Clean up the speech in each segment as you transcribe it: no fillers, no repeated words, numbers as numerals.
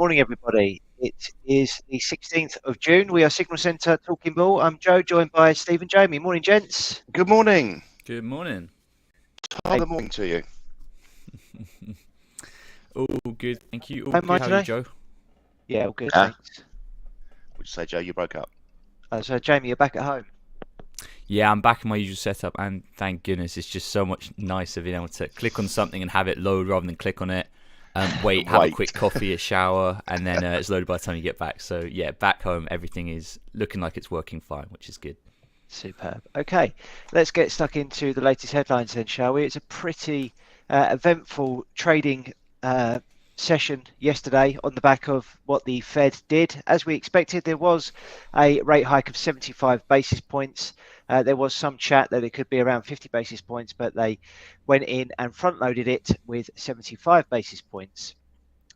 Morning, everybody. It is the 16th of June. We are Signal Centre Talking Ball. I'm Joe, joined by Steve and Jamie. Morning, gents. Good morning. Good morning. Top of the morning to you. All good, thank you. All Home good. mine How are you, today? Joe? Yeah, all good, Ah. thanks. Would you say, Joe, you broke up? So, Jamie, you're back at home. Yeah, I'm back in my usual setup, and thank goodness, it's just so much nicer being able to click on something and have it load rather than click on it. Wait, have a quick coffee, a shower, and then it's loaded by the time you get back. So yeah, back home, everything is looking like it's working fine, which is good. Superb. Okay, let's get stuck into the latest headlines then, shall we? It's a pretty eventful trading session yesterday on the back of what the Fed did. As we expected, there was a rate hike of 75 basis points. There was some chat that it could be around 50 basis points, but they went in and front-loaded it with 75 basis points.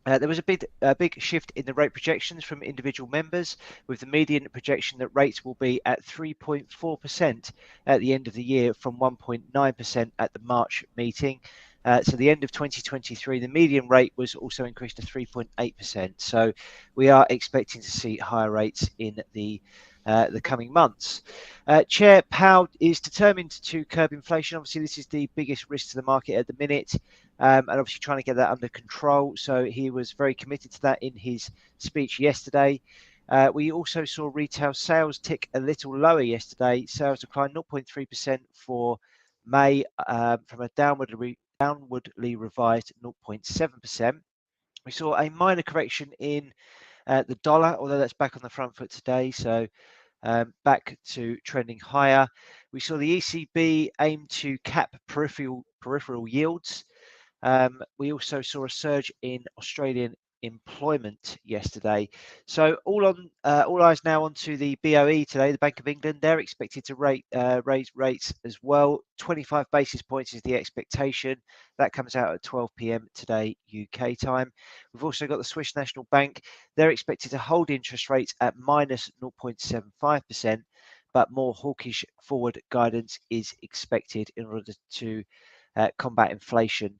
There was a big shift in the rate projections from individual members, with the median projection that rates will be at 3.4% at the end of the year from 1.9% at the March meeting. So the end of 2023, the median rate was also increased to 3.8%. So we are expecting to see higher rates in the coming months. Chair Powell is determined to curb inflation. Obviously, this is the biggest risk to the market at the minute. And obviously trying to get that under control. So he was very committed to that in his speech yesterday. We also saw retail sales tick a little lower yesterday. Sales declined 0.3% for May from a downwardly revised 0.7%. We saw a minor correction in the dollar, although that's back on the front foot today. So back to trending higher. We saw the ECB aim to cap peripheral yields. We also saw a surge in Australian employment yesterday. So all eyes now onto the BOE today, the Bank of England. They're expected to raise rates as well. 25 basis points is the expectation. That comes out at 12 p.m. today, UK time. We've also got the Swiss National Bank. They're expected to hold interest rates at minus 0.75%, but more hawkish forward guidance is expected in order to combat inflation.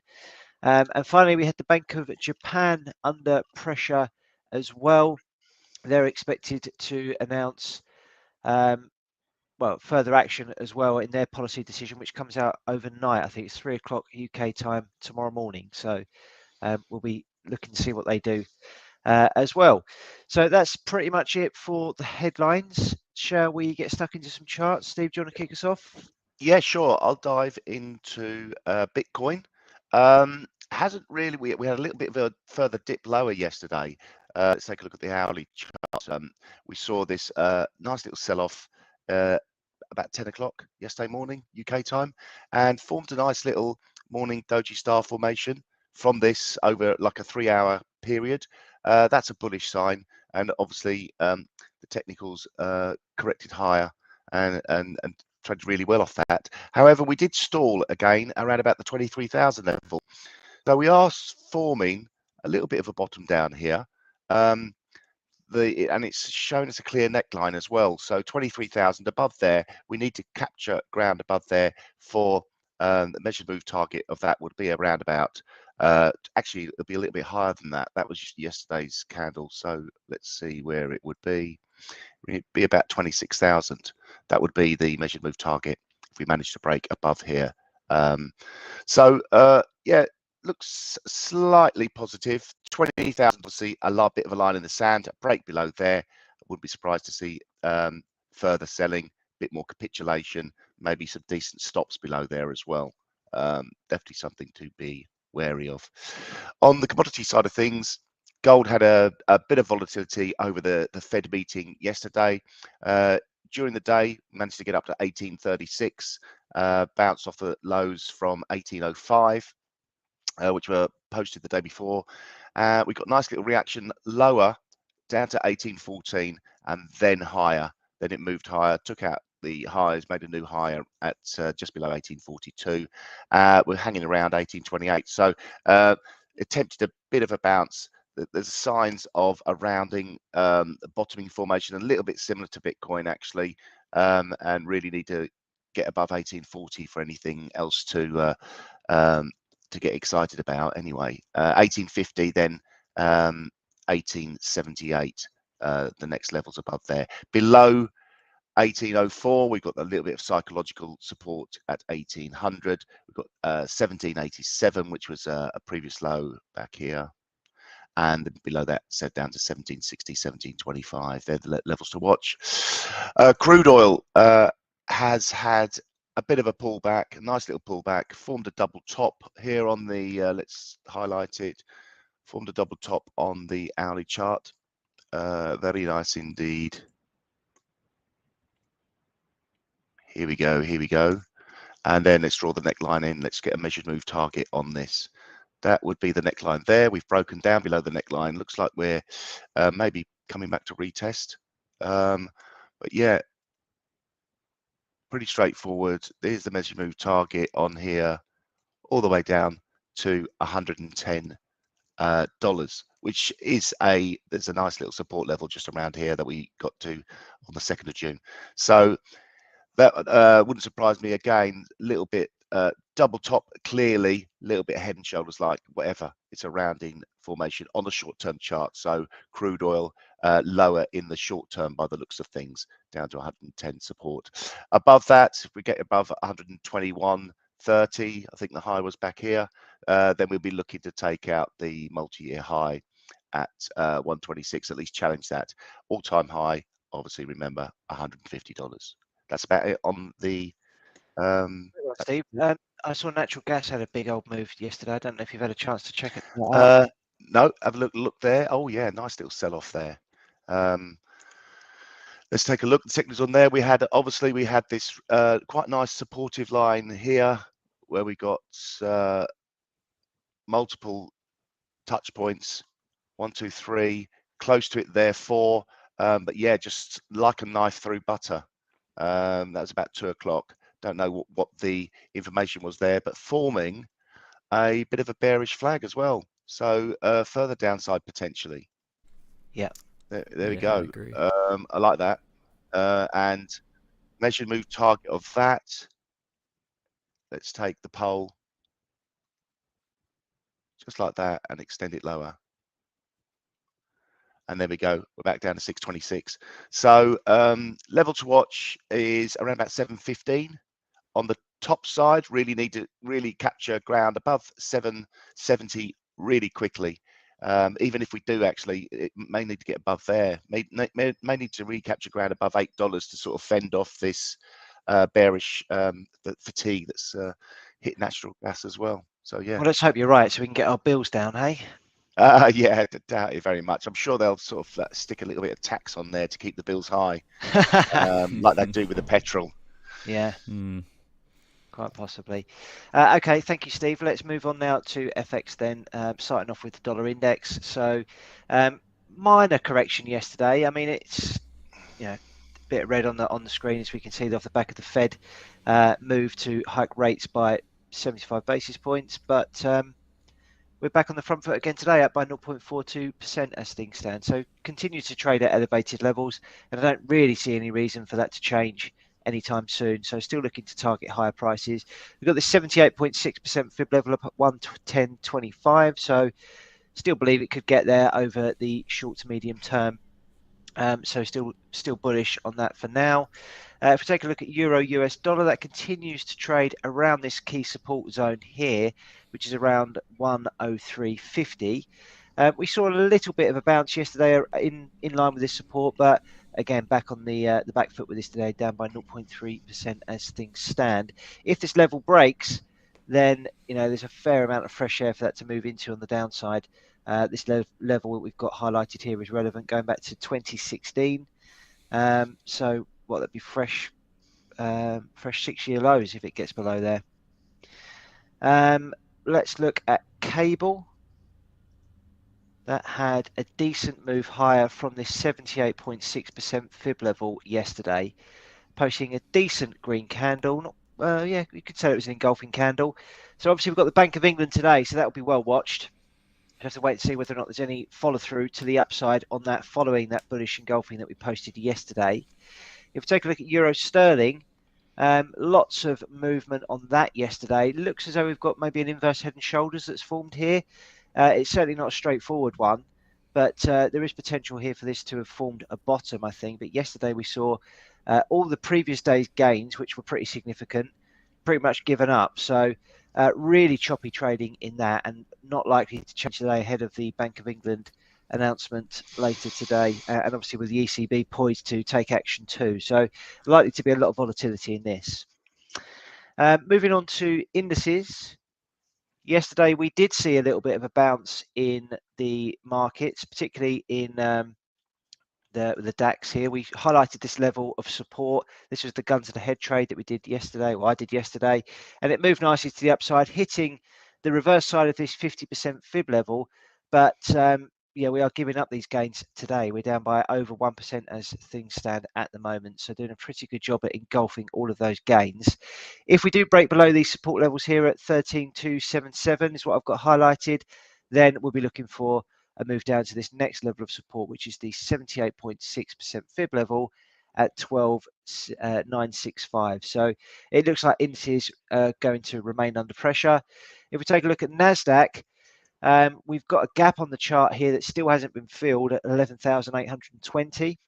And finally, we had the Bank of Japan under pressure as well. They're expected to announce further action as well in their policy decision, which comes out overnight. I think it's 3 o'clock UK time tomorrow morning. So we'll be looking to see what they do as well. So that's pretty much it for the headlines. Shall we get stuck into some charts? Steve, do you want to kick us off? Yeah, sure. I'll dive into Bitcoin. Hasn't really. We had a little bit of a further dip lower yesterday. Let's take a look at the hourly chart. We saw this nice little sell-off about 10 o'clock yesterday morning UK time, and formed a nice little morning doji star formation from this over like a 3-hour period. That's a bullish sign, and obviously the technicals corrected higher and traded really well off that. However, we did stall again around about the 23,000 level. So we are forming a little bit of a bottom down here. And it's showing us a clear neckline as well. So 23,000 above there, we need to capture ground above there for the measured move target of that would be around about, actually it'll be a little bit higher than that. That was just yesterday's candle. So let's see where it would be. It'd be about 26,000. That would be the measured move target if we manage to break above here. Yeah, looks slightly positive. 20,000, obviously a bit of a line in the sand. A break below there. I wouldn't be surprised to see further selling, a bit more capitulation, maybe some decent stops below there as well. Definitely something to be wary of. On the commodity side of things, gold had a bit of volatility over the Fed meeting yesterday. During the day, managed to get up to 1836, bounced off the lows from 1805, which were posted the day before. We got a nice little reaction lower down to 1814 and then higher. Then it moved higher, took out the highs, made a new high at just below 1842. We're hanging around 1828. So attempted a bit of a bounce. There's signs of a rounding, bottoming formation, a little bit similar to Bitcoin actually, and really need to get above 1840 for anything else to get excited about. Anyway, 1850 then 1878. The next levels above there. Below 1804, we've got a little bit of psychological support at 1800. We've got 1787, which was a previous low back here. And below that, set down to 1760, 1725. They're the levels to watch. Crude oil has had a bit of a pullback, a nice little pullback, formed a double top here on the, let's highlight it, formed a double top on the hourly chart. Very nice indeed. Here we go, here we go. And then let's draw the neckline in. Let's get a measured move target on this. That would be the neckline there. We've broken down below the neckline. Looks like we're maybe coming back to retest. But yeah, pretty straightforward. There's the measured move target on here, all the way down to $110, which is there's a nice little support level just around here that we got to on the 2nd of June. So that wouldn't surprise me again, a little bit double top, clearly a little bit head and shoulders like, whatever, it's a rounding formation on the short-term chart. So crude oil lower in the short term by the looks of things, down to 110 support. Above that, if we get above 121.30, I think the high was back here, then we'll be looking to take out the multi-year high at 126, at least challenge that. All-time high, obviously, remember, $150. That's about it on the Steve, I saw natural gas had a big old move yesterday. I don't know if you've had a chance to check it out. No, have a look there. Oh yeah, nice little sell-off there. Let's take a look. The signals on there. We had this quite nice supportive line here where we got multiple touch points. 1, 2, 3, close to it there, 4. But yeah, just like a knife through butter. That was about 2 o'clock. Don't know what the information was there, but forming a bit of a bearish flag as well. So further downside potentially. Yeah. There we go. I I like that. And measured move target of that. Let's take the pole just like that and extend it lower. And there we go. We're back down to 626. So level to watch is around about 715. On the top side, really need to capture ground above 770 really quickly. Even if we do, actually, it may need to get above there. May need to recapture ground above $8 to sort of fend off this bearish fatigue that's hit natural gas as well. So yeah. Well, let's hope you're right, so we can get our bills down, hey? Yeah, doubt it very much. I'm sure they'll sort of stick a little bit of tax on there to keep the bills high, like they do with the petrol. Yeah. Quite possibly. Okay, thank you, Steve. Let's move on now to FX then, starting off with the dollar index. So minor correction yesterday. I mean, it's a bit of red on the screen, as we can see off the back of the Fed move to hike rates by 75 basis points, but we're back on the front foot again today, up by 0.42% as things stand. So continue to trade at elevated levels, and I don't really see any reason for that to change anytime soon. So still looking to target higher prices. We've got the 78.6% fib level up at 110.25. So still believe it could get there over the short to medium term. So still bullish on that for now. If we take a look at euro US dollar, that continues to trade around this key support zone here, which is around 103.50. We saw a little bit of a bounce yesterday in line with this support, but again, back on the back foot with this today, down by 0.3% as things stand. If this level breaks, then there's a fair amount of fresh air for that to move into on the downside. This level that we've got highlighted here is relevant, going back to 2016. So that'd be fresh 6-year lows if it gets below there. Let's look at cable. That had a decent move higher from this 78.6% fib level yesterday, posting a decent green candle. Yeah, you could say it was an engulfing candle. So obviously we've got the Bank of England today, so that will be well watched. We have to wait and see whether or not there's any follow through to the upside on that, following that bullish engulfing that we posted yesterday. If we take a look at euro sterling, lots of movement on that yesterday. It looks as though we've got maybe an inverse head and shoulders that's formed here. It's certainly not a straightforward one, but there is potential here for this to have formed a bottom, I think. But yesterday we saw all the previous day's gains, which were pretty significant, pretty much given up. So really choppy trading in that, and not likely to change today ahead of the Bank of England announcement later today, and obviously with the ECB poised to take action too. So likely to be a lot of volatility in this. Moving on to indices. Yesterday we did see a little bit of a bounce in the markets, particularly in the DAX here. We highlighted this level of support. This was the gun to the head trade that we did yesterday, or I did yesterday, and it moved nicely to the upside, hitting the reverse side of this 50% fib level. But yeah, we are giving up these gains today. We're down by over 1% as things stand at the moment. So doing a pretty good job at engulfing all of those gains. If we do break below these support levels here at 13,277 is what I've got highlighted, then we'll be looking for a move down to this next level of support, which is the 78.6% fib level at 12,965. So it looks like indices are going to remain under pressure. If we take a look at NASDAQ, we've got a gap on the chart here that still hasn't been filled at 11,820.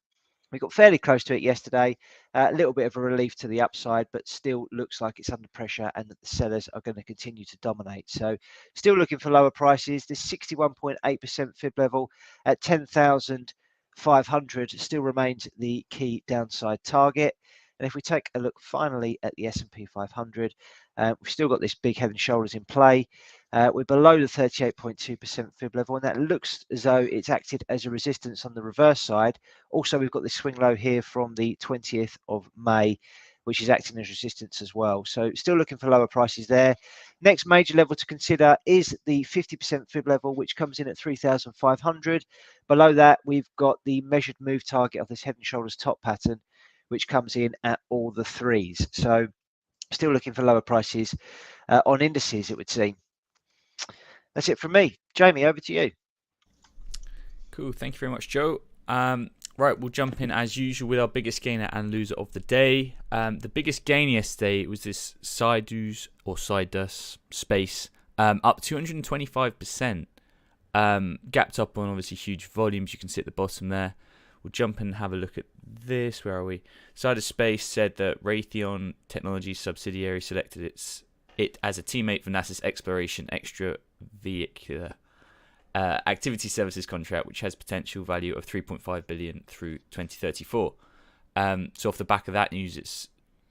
We got fairly close to it yesterday, a little bit of a relief to the upside, but still looks like it's under pressure and that the sellers are going to continue to dominate. So still looking for lower prices. This 61.8% fib level at 10,500 still remains the key downside target. And if we take a look finally at the S&P 500, we've still got this big head and shoulders in play. We're below the 38.2% fib level, and that looks as though it's acted as a resistance on the reverse side. Also, we've got this swing low here from the 20th of May, which is acting as resistance as well. So still looking for lower prices there. Next major level to consider is the 50% fib level, which comes in at 3,500. Below that, we've got the measured move target of this head and shoulders top pattern, which comes in at all the threes. So still looking for lower prices on indices, it would seem. That's it from me. Jamie, over to you. Cool. Thank you very much, Joe. Right, we'll jump in as usual with our biggest gainer and loser of the day. The biggest gain yesterday was this Sidus space, up 225%. Gapped up on obviously huge volumes. You can see at the bottom there. We'll jump in and have a look at this. Where are we? Sidus Space said that Raytheon Technologies subsidiary selected it as a teammate for NASA's Exploration Extravehicular Activity Services contract, which has potential value of $3.5 billion through 2034. So off the back of that news, it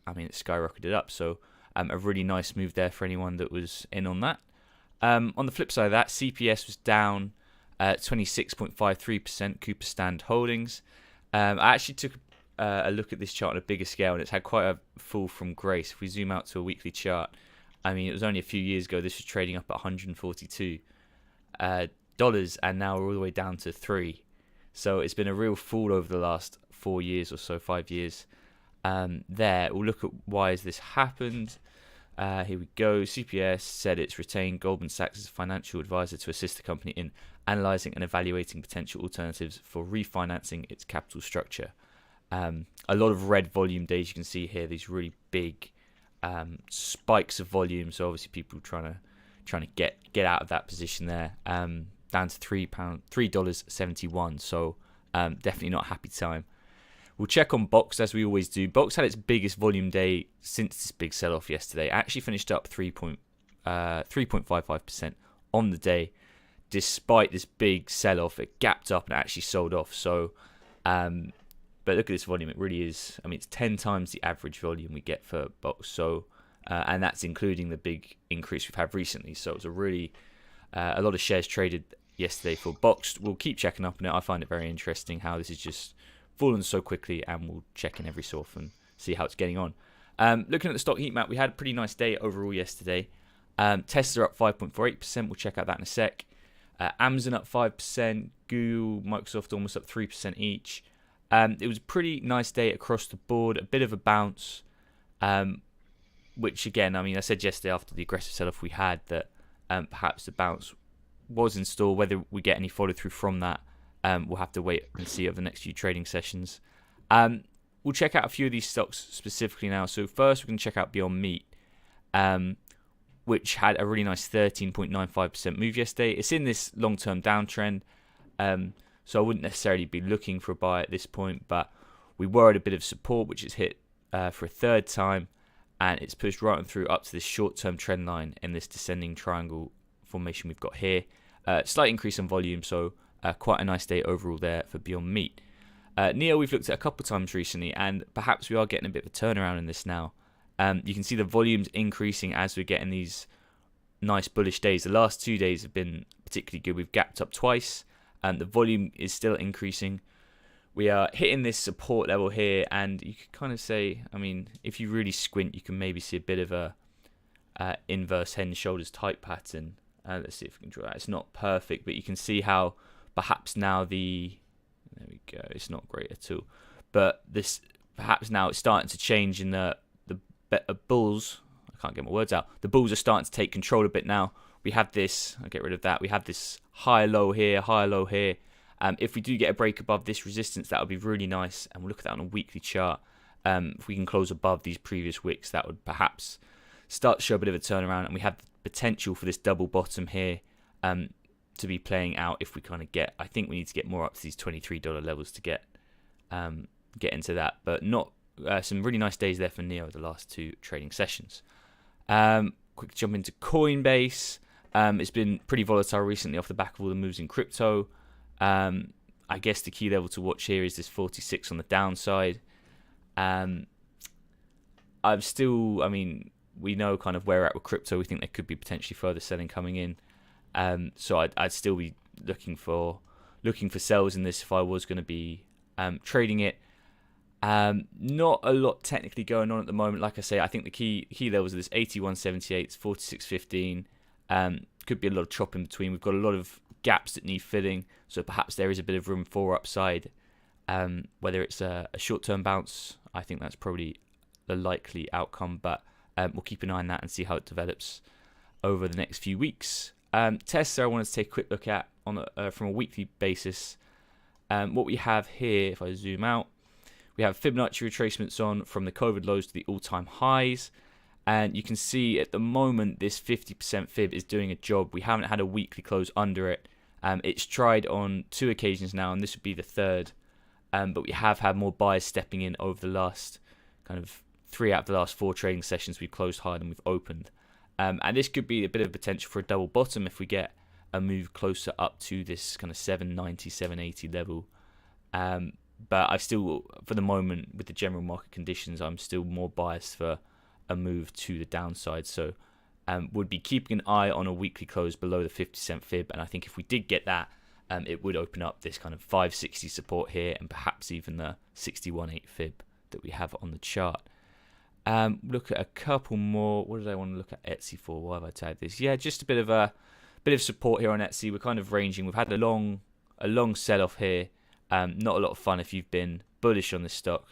skyrocketed up. So a really nice move there for anyone that was in on that. On the flip side of that, CPS was down 26.53%. Cooper Stand Holdings. I actually took a look at this chart on a bigger scale, and it's had quite a fall from grace. If we zoom out to a weekly chart, it was only a few years ago this was trading up at $142, and now we're all the way down to $3. So it's been a real fall over the last 4 years or so, 5 years. There, we'll look at why has this happened. Here we go. CPS said it's retained Goldman Sachs as a financial advisor to assist the company in analysing and evaluating potential alternatives for refinancing its capital structure. A lot of red volume days you can see here. These really big spikes of volume. So obviously people trying to get out of that position there. Down to $3.71. So definitely not a happy time. We'll check on Box as we always do. Box had its biggest volume day since this big sell-off yesterday. It actually finished up 3.55% on the day. Despite this big sell-off, it gapped up and actually sold off. So, but look at this volume. It really is. It's 10 times the average volume we get for Box. So, and that's including the big increase we've had recently. So it's a really a lot of shares traded yesterday for Box. We'll keep checking up on it. I find it very interesting how this is just fallen so quickly, and we'll check in every so often, see how it's getting on. Looking at the stock heat map, we had a pretty nice day overall yesterday. Tesla up 5.48%. We'll check out that in a sec. Amazon up 5%. Google, Microsoft almost up 3% each. It was a pretty nice day across the board. A bit of a bounce, which again, I said yesterday after the aggressive sell-off we had that perhaps the bounce was in store. Whether we get any follow-through from that, we'll have to wait and see over the next few trading sessions. We'll check out a few of these stocks specifically now. So first, we're going to check out Beyond Meat, which had a really nice 13.95% move yesterday. It's in this long-term downtrend. so I wouldn't necessarily be looking for a buy at this point, but we were at a bit of support, which is hit for a third time, and it's pushed right on through up to this short-term trend line in this descending triangle formation we've got here. Slight increase in volume, so quite a nice day overall there for Beyond Meat. NEO we've looked at a couple times recently, and perhaps we are getting a bit of a turnaround in this now. You can see the volumes increasing as we're getting these nice bullish days. The last 2 days have been particularly good. We've gapped up twice, and the volume is still increasing. We are hitting this support level here, and you could kind of say, I mean, if you really squint, you can maybe see a bit of a inverse head and shoulders type pattern. Let's see if we can draw that. It's not perfect, but you can see how perhaps now there we go. It's not great at all, but this perhaps now it's starting to change in the bulls. I can't get my words out. The bulls are starting to take control a bit now. We have this. I'll get rid of that. We have this high low here, high low here. If we do get a break above this resistance, that would be really nice. And we'll look at that on a weekly chart. If we can close above these previous wicks, that would perhaps start to show a bit of a turnaround. And we have the potential for this double bottom here to be playing out if we kind of get. I think we need to get more up to these $23 levels to get into that. But not some really nice days there for NEO the last 2 trading sessions. Quick jump into Coinbase. It's been pretty volatile recently off the back of all the moves in crypto. I guess the key level to watch here is this 46 on the downside. We know kind of where we're at with crypto. We think there could be potentially further selling coming in. So I'd still be looking for sells in this if I was going to be trading it. Not a lot technically going on at the moment. Like I say, I think the key levels are this 81.78, 46.15. Could be a lot of chop in between. We've got a lot of gaps that need filling, so perhaps there is a bit of room for upside. Whether it's a short-term bounce, I think that's probably the likely outcome, but we'll keep an eye on that and see how it develops over the next few weeks. Tesla, I wanted to take a quick look at from a weekly basis. What we have here, if I zoom out, we have Fibonacci retracements on from the COVID lows to the all-time highs. And you can see at the moment this 50% fib is doing a job. We haven't had a weekly close under it. It's tried on 2 occasions now, and this would be the third. But we have had more buyers stepping in over the last kind of 3 out of the last 4 trading sessions. We've closed higher than we've opened. And this could be a bit of potential for a double bottom if we get a move closer up to this kind of 790, 780 level. But I still, for the moment, with the general market conditions, I'm still more biased for a move to the downside. So would be keeping an eye on a weekly close below the 50% fib. And I think if we did get that, it would open up this kind of 560 support here and perhaps even the 61.8 fib that we have on the chart. Look at a couple more. What did I want to look at Etsy for? Why have I tagged this? Yeah, just a bit of support here on Etsy. We're kind of ranging. We've had a long sell-off here. Not a lot of fun if you've been bullish on this stock.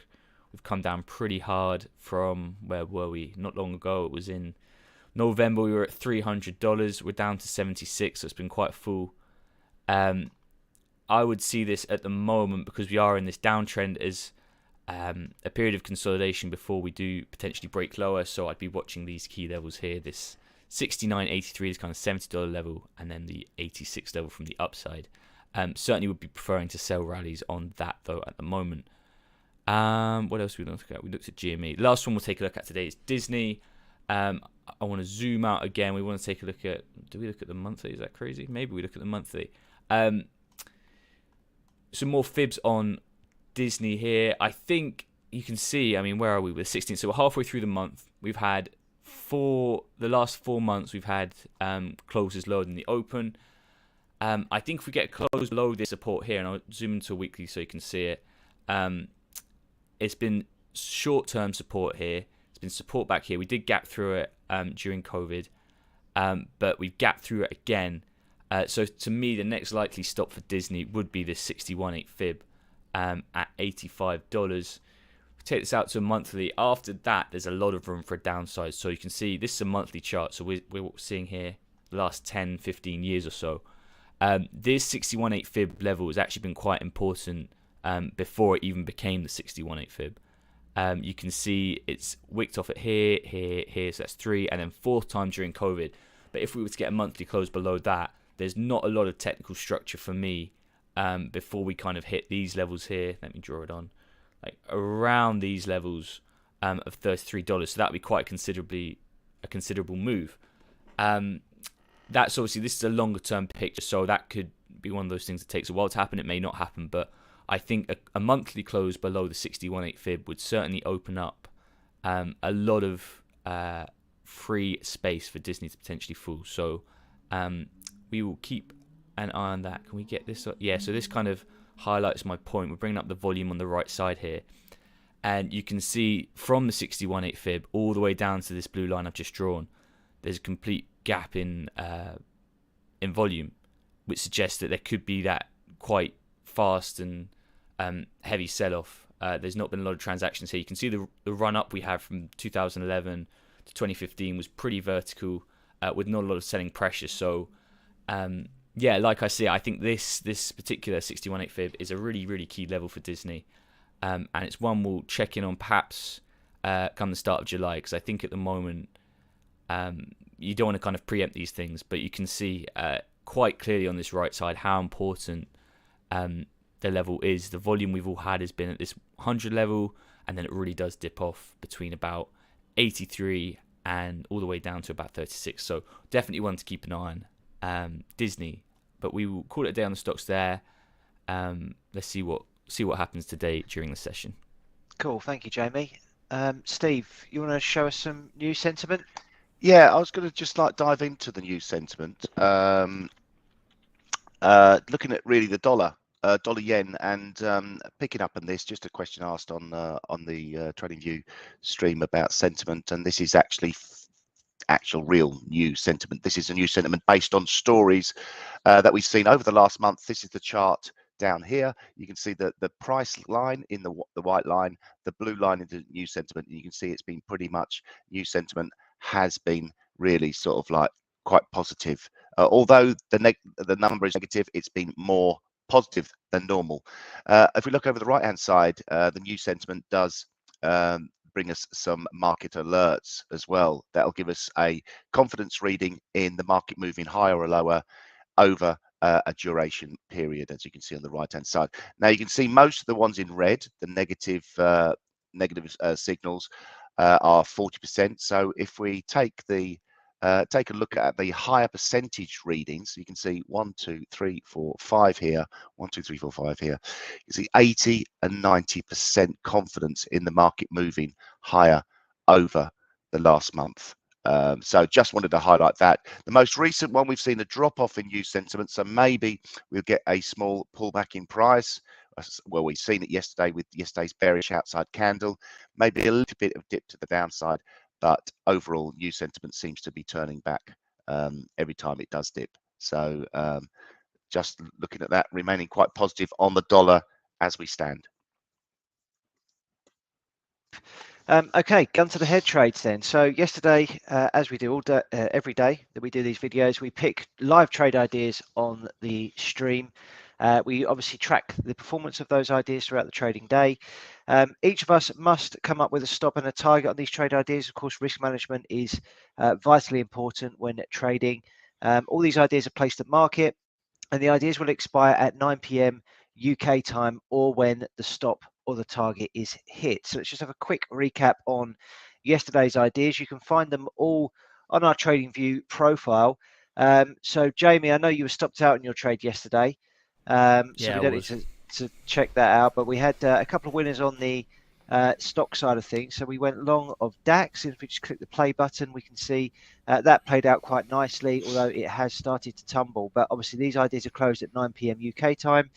We've come down pretty hard from, where were we? Not long ago, it was in November, we were at $300. We're down to 76, so it's been quite full. I would see this at the moment, because we are in this downtrend, as a period of consolidation before we do potentially break lower. So I'd be watching these key levels here, this 69.83 is kind of $70 level, and then the 86 level from the upside. Certainly would be preferring to sell rallies on that though at the moment. What else we looked at? We looked at GME. The last one we'll take a look at today is Disney. I want to zoom out again. We want to take a look at, do we look at the monthly? Is that crazy? Maybe we look at the monthly. Some more fibs on Disney here. I think you can see, I mean, where are we with 16? So we're halfway through the month. We've had the last 4 months, we've had closes lower than the open. I think if we get a close below this support here, and I'll zoom into weekly so you can see it, it's been short-term support here. It's been support back here. We did gap through it during COVID, but we've gapped through it again. So to me, the next likely stop for Disney would be this 61.8 fib at $85. Take this out to a monthly. After that, there's a lot of room for a downside. So you can see this is a monthly chart. So we're seeing here the last 10, 15 years or so. This 61.8 fib level has actually been quite important before it even became the 61.8 fib. You can see it's wicked off at here, so that's 3, and then 4th time during COVID. But if we were to get a monthly close below that, there's not a lot of technical structure for me before we kind of hit these levels here. Let me draw it on, like around these levels of $33. So that would be quite a considerable move. That's obviously, this is a longer term picture, so that could be one of those things that takes a while to happen. It may not happen, but I think a monthly close below the 61.8 fib would certainly open up a lot of free space for Disney to potentially fall. So we will keep an eye on that. Can we get this? Yeah, so this kind of highlights my point. We're bringing up the volume on the right side here. And you can see from the 61.8 fib all the way down to this blue line I've just drawn, there's a complete gap in volume, which suggests that there could be that quite fast and heavy sell-off. There's not been a lot of transactions here. You can see the run-up we have from 2011 to 2015 was pretty vertical with not a lot of selling pressure. So, yeah, like I say, I think this particular 61.8 fib is a really, really key level for Disney. And it's one we'll check in on perhaps come the start of July, because I think at the moment you don't want to kind of preempt these things, but you can see quite clearly on this right side how important the level is. The volume we've all had has been at this 100 level, and then it really does dip off between about 83 and all the way down to about 36. So definitely one to keep an eye on. Disney, but we will call it a day on the stocks there. Let's see what happens today during the session. Cool, thank you, Jamie. Steve, you want to show us some new sentiment? Yeah, I was going to just dive into the new sentiment, looking at really the dollar yen, and picking up on this. Just a question asked on the TradingView stream about sentiment, and this is actually actual real new sentiment. This is a new sentiment based on stories that we've seen over the last month. This is the chart down here. You can see the price line in the white line, the blue line in the new sentiment, and you can see it's been pretty much new sentiment has been really sort of like quite positive. Although the number is negative, it's been more positive than normal. If we look over the right hand side, the new sentiment does bring us some market alerts as well. That'll give us a confidence reading in the market moving higher or lower over a duration period, as you can see on the right hand side. Now you can see most of the ones in red, the negative signals are 40%. So if we take a look at the higher percentage readings, you can see 1, 2, 3, 4, 5 here, 1, 2, 3, 4, 5 here. You see 80 and 90% confidence in the market moving higher over the last month. So just wanted to highlight that. The most recent one, we've seen a drop off in new sentiment, so maybe we'll get a small pullback in price. Well, we've seen it yesterday with yesterday's bearish outside candle, maybe a little bit of dip to the downside, but overall new sentiment seems to be turning back every time it does dip. So just looking at that, remaining quite positive on the dollar as we stand. Okay, gun to the head trades then. So yesterday, as we do all day, every day that we do these videos, we pick live trade ideas on the stream. We obviously track the performance of those ideas throughout the trading day. Each of us must come up with a stop and a target on these trade ideas. Of course, risk management is vitally important when trading. All these ideas are placed at market, and the ideas will expire at 9 p.m. UK time or when the stop or the target is hit. So let's just have a quick recap on yesterday's ideas. You can find them all on our TradingView profile. So Jamie, I know you were stopped out in your trade yesterday, so we don't need to check that out, but we had a couple of winners on the stock side of things. So we went long of DAX. If we just click the play button, we can see that played out quite nicely, although it has started to tumble. But obviously these ideas are closed at 9 p.m. UK time.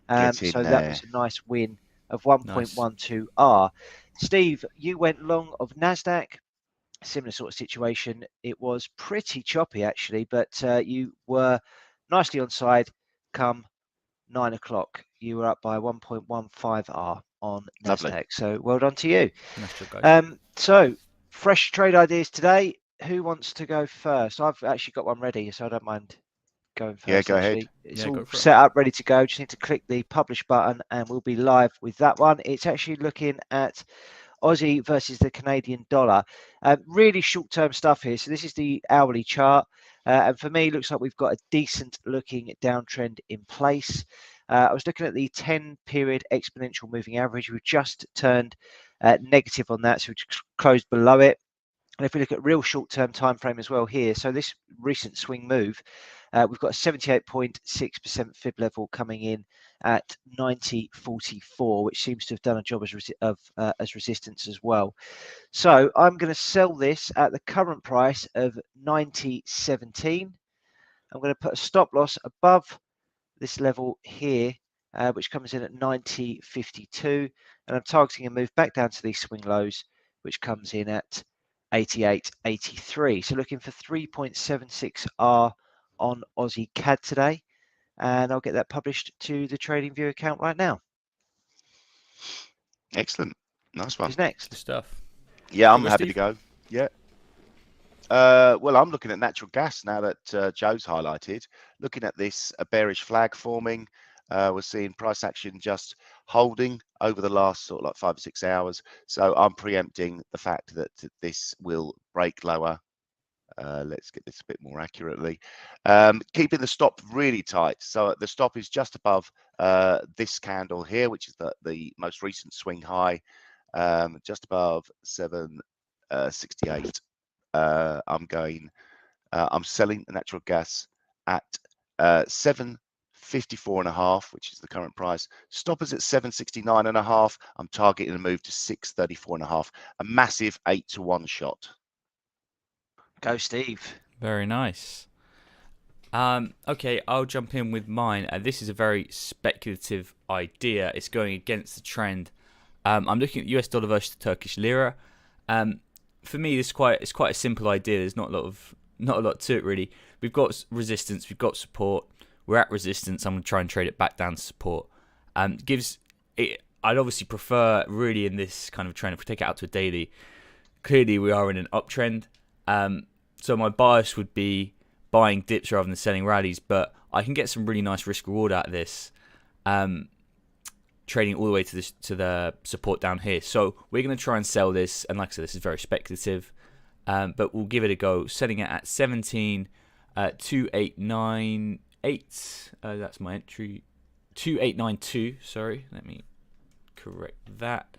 So that was a nice win of 1.12R. Steve, you went long of NASDAQ. Similar sort of situation. It was pretty choppy actually, but you were nicely on side come 9 o'clock. You were up by 1.15R on NASDAQ. Lovely. So well done to you. So fresh trade ideas today. Who wants to go first? I've actually got one ready, so I don't mind going first. Yeah, go actually. ahead. It's all set up, ready to go. Just need to click the publish button and we'll be live with that one. It's actually looking at Aussie versus the Canadian dollar. Really short-term stuff here. So this is the hourly chart. And for me, it looks like we've got a decent looking downtrend in place. I was looking at the 10-period exponential moving average. We've just turned negative on that, so we closed below it. And if we look at real short-term time frame as well here, so this recent swing move, we've got a 78.6% fib level coming in at 90.44, which seems to have done a job as resistance as well. So I'm going to sell this at the current price of 90.17. I'm going to put a stop loss above this level here, which comes in at 90.52, and I'm targeting a move back down to these swing lows, which comes in at 88.83. So looking for 3.76R on Aussie CAD today, and I'll get that published to the TradingView account right now. Excellent. Nice one. Who's next? Good stuff. Yeah, I'm Go, happy Steve. to go. Yeah. Well, I'm looking at natural gas now that Joe's highlighted. Looking at this, a bearish flag forming. We're seeing price action just holding over the last sort of like 5 or 6 hours. So I'm preempting the fact that this will break lower. Let's get this a bit more accurately. Keeping the stop really tight. So the stop is just above this candle here, which is the most recent swing high, just above 768. I'm selling the natural gas at 754.5, which is the current price. Stop is at 769.5. I'm targeting a move to 634.5. A massive 8-to-1 shot. Go, Steve. Very nice. Okay, I'll jump in with mine. This is a very speculative idea. It's going against the trend. I'm looking at US dollar versus the Turkish lira. For me, it's quite a simple idea. There's not a lot to it really. We've got resistance, we've got support. We're at resistance. I'm going to try and trade it back down to support. I'd obviously prefer really in this kind of trend, if we take it out to a daily, clearly we are in an uptrend. So my bias would be buying dips rather than selling rallies, but I can get some really nice risk reward out of this, trading all the way to the support down here. So we're going to try and sell this, and like I said, this is very speculative, but we'll give it a go. Selling it at 17.2898. That's my entry. 2892. Sorry, let me correct that.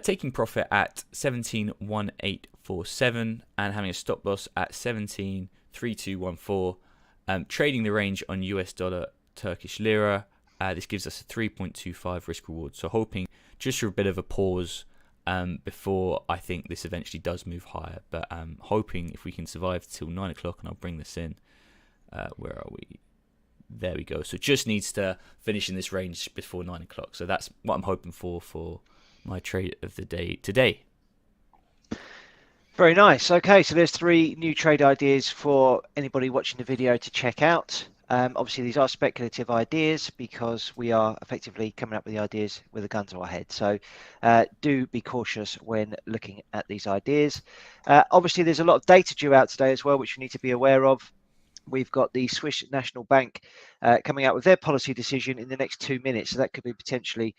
Taking profit at 17.1847 and having a stop loss at 17.3214. Trading the range on US dollar Turkish lira. This gives us a 3.25 risk reward. So hoping just for a bit of a pause before I think this eventually does move higher. But hoping if we can survive till 9 o'clock, and I'll bring this in. Where are we? There we go. So just needs to finish in this range before 9 o'clock. So that's what I'm hoping for my trade of the day today. Very nice. Okay, so there's 3 new trade ideas for anybody watching the video to check out. Obviously, these are speculative ideas because we are effectively coming up with the ideas with a gun to our head. So do be cautious when looking at these ideas. Obviously, there's a lot of data due out today as well, which you need to be aware of. We've got the Swiss National Bank coming out with their policy decision in the next 2 minutes. So that could be potentially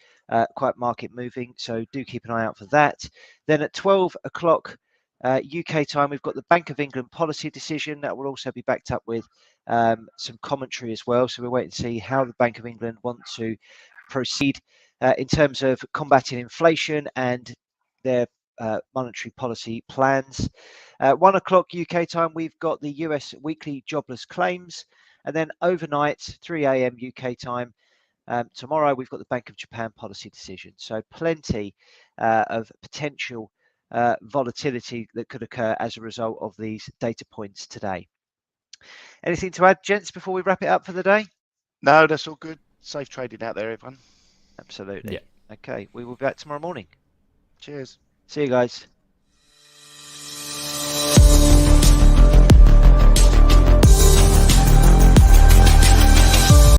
quite market moving. So do keep an eye out for that. Then at 12 o'clock UK time, we've got the Bank of England policy decision that will also be backed up with some commentary as well. So we're waiting to see how the Bank of England want to proceed in terms of combating inflation and their monetary policy plans. 1 o'clock UK time, we've got the US weekly jobless claims, and then overnight 3 a.m. UK time tomorrow, we've got the Bank of Japan policy decision. So plenty of potential volatility that could occur as a result of these data points today. Anything to add, gents, before we wrap it up for the day? No, that's all good. Safe trading out there, everyone. Absolutely. Yeah. Okay, we will be back tomorrow morning. Cheers. See you guys.